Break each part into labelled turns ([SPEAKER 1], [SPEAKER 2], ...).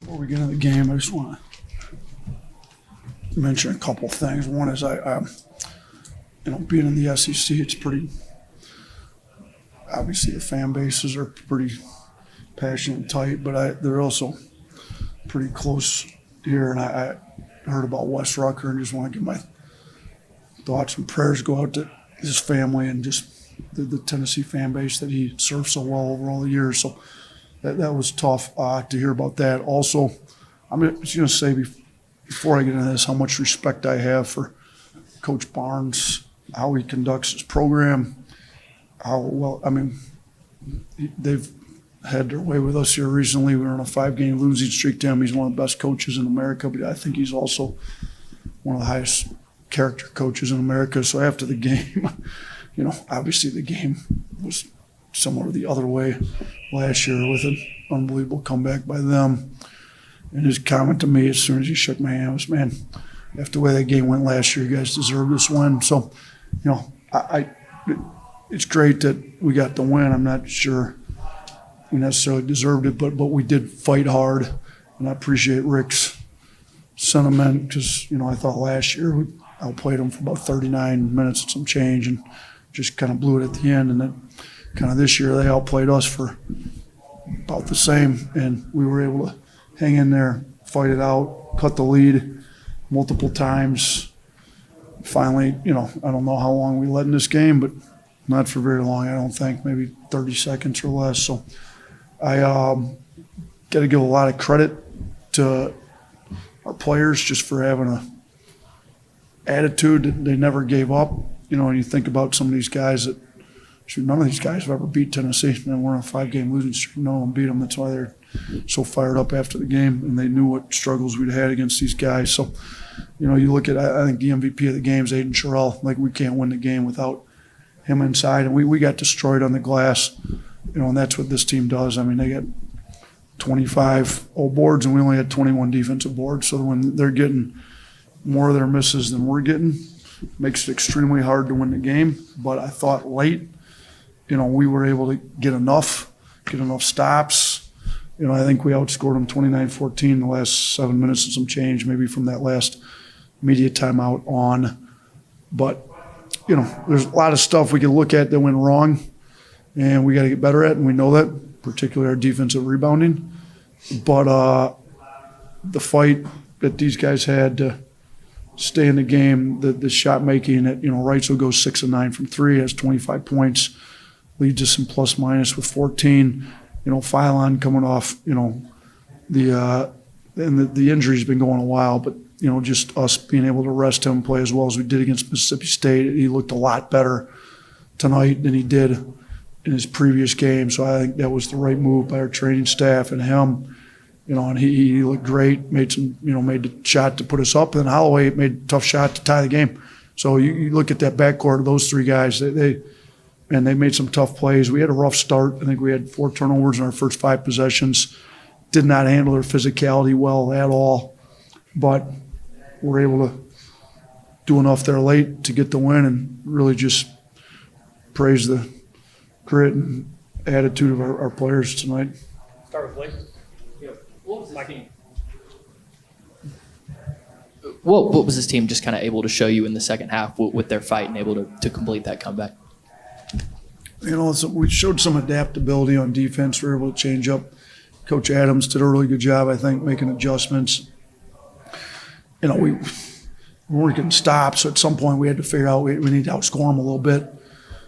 [SPEAKER 1] Before we get into the game, I just want to mention a couple things. One is being in the SEC, it's pretty, obviously the fan bases are pretty passionate and tight, but they're also pretty close here. And I heard about Wes Rucker and just want to give my thoughts and prayers go out to his family and just the Tennessee fan base that he served so well over all the years. So that was tough to hear about that. Also, I'm just going to say before I get into this how much respect I have for Coach Barnes, how he conducts his program, how well, they've had their way with us here recently. We were on a 5-game losing streak to him. He's one of the best coaches in America, but I think he's also one of the highest character coaches in America. So after the game, obviously the game was similar the other way last year with an unbelievable comeback by them. And his comment to me as soon as he shook my hand was, man, after the way that game went last year, you guys deserve this win. So, it's great that we got the win. I'm not sure we necessarily deserved it, but we did fight hard. And I appreciate Rick's sentiment because, I thought last year we outplayed them for about 39 minutes and some change and just kind of blew it at the end. And then kind of this year they outplayed us for about the same, and we were able to hang in there, fight it out, cut the lead multiple times. Finally, I don't know how long we led in this game, but not for very long, I don't think, maybe 30 seconds or less. So I got to give a lot of credit to our players just for having a attitude that they never gave up. And you think about some of these guys that, none of these guys have ever beat Tennessee. And we're on a 5-game losing streak. No one beat them. That's why they're so fired up after the game. And they knew what struggles we'd had against these guys. So, you look at, I think the MVP of the game is Aiden Sherrill. Like, we can't win the game without him inside. And we got destroyed on the glass, and that's what this team does. They got 25 old boards, and we only had 21 defensive boards. So when they're getting more of their misses than we're getting, it makes it extremely hard to win the game. But I thought late, we were able to get enough stops. I think we outscored them 29-14 in the last 7 minutes and some change, maybe from that last media timeout on. But, there's a lot of stuff we can look at that went wrong, and we got to get better at, and we know that, particularly our defensive rebounding. But the fight that these guys had to stay in the game, the shot making, that, Wrights will go 6 of 9 from 3, has 25 points, leads us in plus minus with 14. Phylon coming off, the injury's been going a while, but, just us being able to rest him, play as well as we did against Mississippi State. He looked a lot better tonight than he did in his previous game. So I think that was the right move by our training staff and him. And he looked great, made the shot to put us up. And then Holloway made a tough shot to tie the game. So you look at that backcourt of those three guys, they made some tough plays. We had a rough start. I think we had 4 turnovers in our first 5 possessions. Did not handle their physicality well at all. But we're able to do enough there late to get the win, and really just praise the grit and attitude of our players tonight.
[SPEAKER 2] Start with Blake. What was this team? What was this team just kind of able to show you in the second half with their fight and able to complete that comeback?
[SPEAKER 1] We showed some adaptability on defense. We were able to change up. Coach Adams did a really good job, I think, making adjustments. We weren't getting stopped, so at some point we had to figure out we need to outscore them a little bit.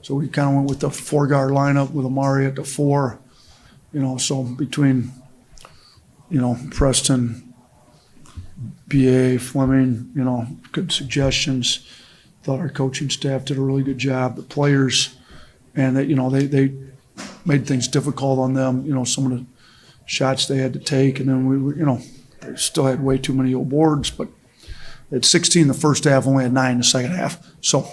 [SPEAKER 1] So we kind of went with the 4-guard lineup with Amari at the 4. So between, Preston, B.A., Fleming, good suggestions. Thought our coaching staff did a really good job. The players, and that, they made things difficult on them. Some of the shots they had to take, and then they still had way too many old boards, but they had 16 in the first half, only had 9 in the second half. So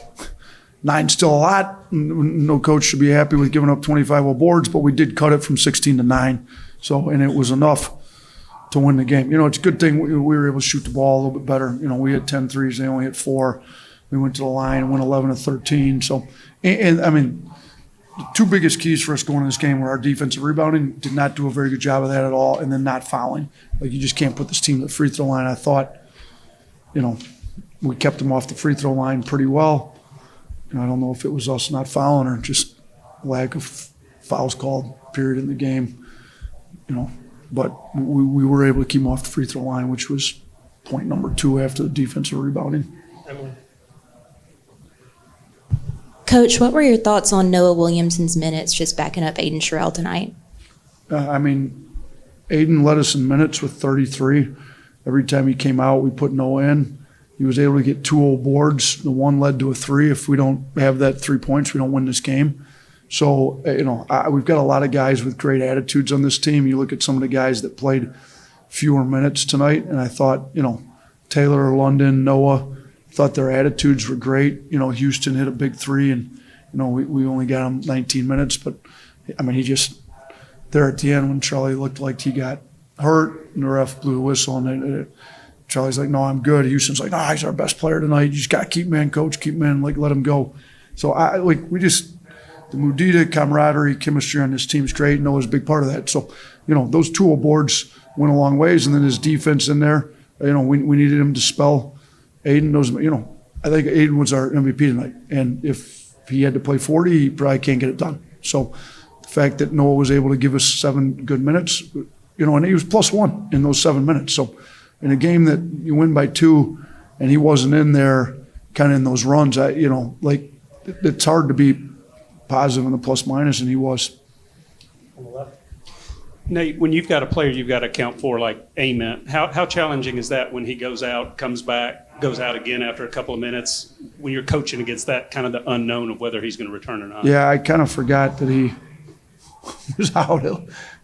[SPEAKER 1] 9's still a lot. No coach should be happy with giving up 25 old boards, but we did cut it from 16 to 9. So, and it was enough to win the game. It's a good thing we were able to shoot the ball a little bit better. We had 10 threes, they only had 4. We went to the line and went 11 of 13. So, and the two biggest keys for us going in this game were our defensive rebounding. Did not do a very good job of that at all, and then not fouling. Like, you just can't put this team to the free throw line. I thought, we kept them off the free throw line pretty well. I don't know if it was us not fouling or just lack of fouls called, period, in the game. But we were able to keep them off the free throw line, which was point number 2 after the defensive rebounding.
[SPEAKER 3] Coach, what were your thoughts on Noah Williamson's minutes just backing up Aiden Sherrill tonight?
[SPEAKER 1] Aiden led us in minutes with 33. Every time he came out, we put Noah in. He was able to get 2 old boards. The one led to a 3. If we don't have that 3 points, we don't win this game. So, we've got a lot of guys with great attitudes on this team. You look at some of the guys that played fewer minutes tonight, and I thought, Taylor, London, Noah, thought their attitudes were great. Houston hit a big 3, and, we only got him 19 minutes. But, he just, there at the end when Charlie looked like he got hurt and the ref blew the whistle, and Charlie's like, no, I'm good. Houston's like, no, he's our best player tonight. You just got to keep him in, coach, keep him in, let him go. So, the Mudita camaraderie, chemistry on this team's great. Noah's a big part of that. So, those 2 awards went a long ways, and then his defense in there. We needed him to spell Aiden. I think Aiden was our MVP tonight, and if he had to play 40, he probably can't get it done. So, the fact that Noah was able to give us 7 good minutes, and he was +1 in those 7 minutes. So, in a game that you win by 2, and he wasn't in there, kind of in those runs, it's hard to be positive in the plus minus, and he was.
[SPEAKER 4] On the left. Nate, when you've got a player you've got to account for like Ament, how challenging is that when he goes out, comes back, goes out again after a couple of minutes, when you're coaching against that kind of the unknown of whether he's going to return or not?
[SPEAKER 1] Yeah, I kind of forgot that he was out.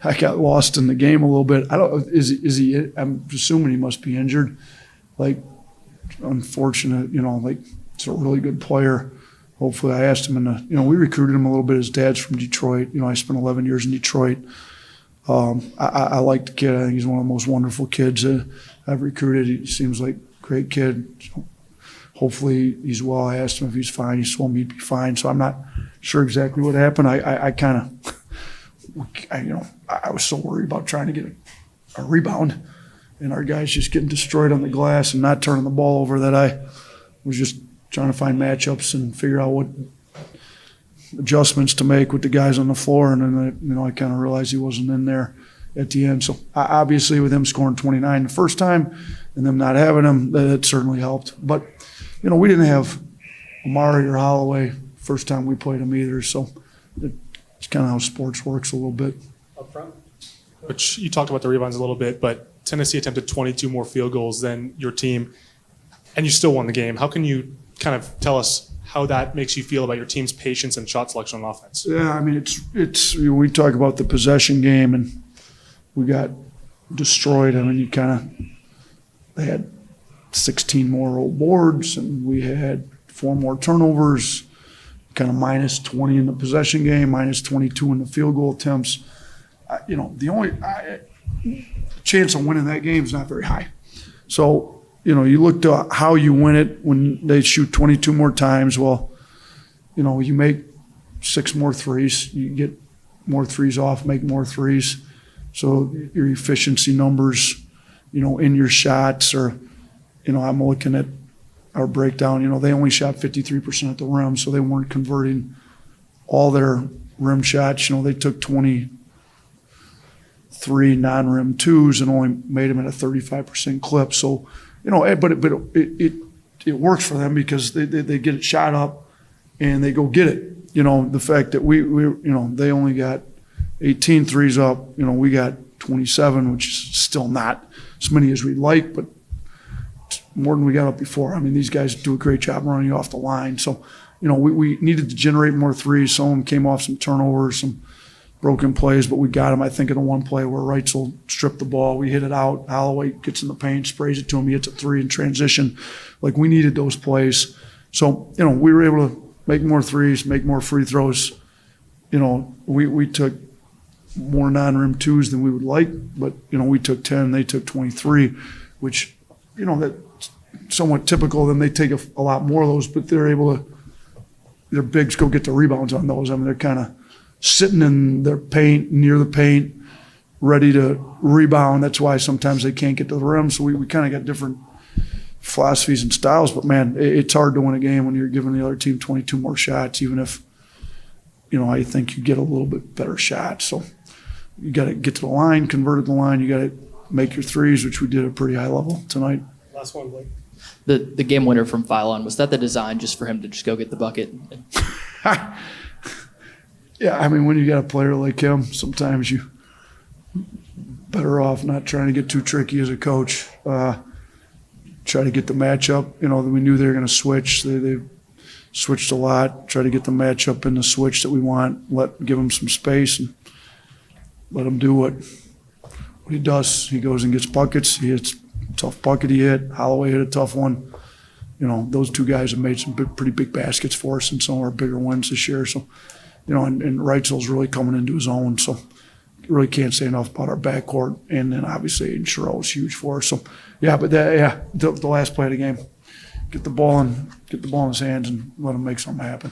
[SPEAKER 1] I got lost in the game a little bit. Is he I'm assuming he must be injured. Unfortunate, it's a really good player. Hopefully, I asked him we recruited him a little bit. His dad's from Detroit. I spent 11 years in Detroit. I like the kid. I think he's one of the most wonderful kids I've recruited. He seems like a great kid. So hopefully, he's well. I asked him if he's fine. He told me he'd be fine. So I'm not sure exactly what happened. I was so worried about trying to get a rebound, and our guys just getting destroyed on the glass and not turning the ball over that I was just trying to find matchups and figure out what adjustments to make with the guys on the floor. And then, I kind of realized he wasn't in there at the end. So obviously with him scoring 29 the first time and them not having him, that certainly helped. But, we didn't have Amari or Holloway first time we played him either. So it's kind of how sports works a little bit.
[SPEAKER 4] Up front.
[SPEAKER 5] Which you talked about the rebounds a little bit, but Tennessee attempted 22 more field goals than your team, and you still won the game. How can you kind of tell us how that makes you feel about your team's patience and shot selection on offense?
[SPEAKER 1] Yeah, it's we talk about the possession game, and we got destroyed. They had 16 more old boards, and we had 4 more turnovers, kind of minus 20 in the possession game, minus 22 in the field goal attempts. The only chance of winning that game is not very high. So, you look to how you win it when they shoot 22 more times. Well, you make 6 more threes. You get more threes off, make more threes. So your efficiency numbers, in your shots are, I'm looking at our breakdown. They only shot 53% at the rim, so they weren't converting all their rim shots. They took 23 non-rim twos and only made them at a 35% clip. So, but it works for them because they get it shot up and they go get it. The fact that we they only got 18 threes up, we got 27, which is still not as many as we'd like, but more than we got up before. These guys do a great job running off the line. So, we needed to generate more threes. Some of them came off some turnovers, some broken plays, but we got him. I think in the one play where Reitzel stripped the ball, we hit it out. Holloway gets in the paint, sprays it to him. He hits a 3 in transition. We needed those plays. So, we were able to make more threes, make more free throws. We took more non-rim twos than we would like, but, we took 10, they took 23, which, that's somewhat typical. Then they take a lot more of those, but they're able to, their bigs go get the rebounds on those. They're kind of sitting in their paint, near the paint, ready to rebound. That's why sometimes they can't get to the rim. So we kind of got different philosophies and styles. But, man, it's hard to win a game when you're giving the other team 22 more shots, even if, I think you get a little bit better shot. So you got to get to the line, convert at the line. You got to make your threes, which we did at a pretty high level tonight.
[SPEAKER 5] Last one, Blake.
[SPEAKER 2] The game winner from Phylon, was that the design just for him to just go get the bucket?
[SPEAKER 1] Yeah, I mean, when you got a player like him, sometimes you better off not trying to get too tricky as a coach. Try to get the matchup. We knew they were going to switch. They switched a lot. Try to get the matchup in the switch that we want. Give him some space and let him do what he does. He goes and gets buckets. He hits a tough bucket he hit. Holloway hit a tough one. Those two guys have made some pretty big baskets for us in some of our bigger wins this year. So, and Reitzel's really coming into his own. So, really can't say enough about our backcourt. And then obviously Aiden Sherrill was huge for us. So, yeah, but the last play of the game, get the ball in his hands and let him make something happen.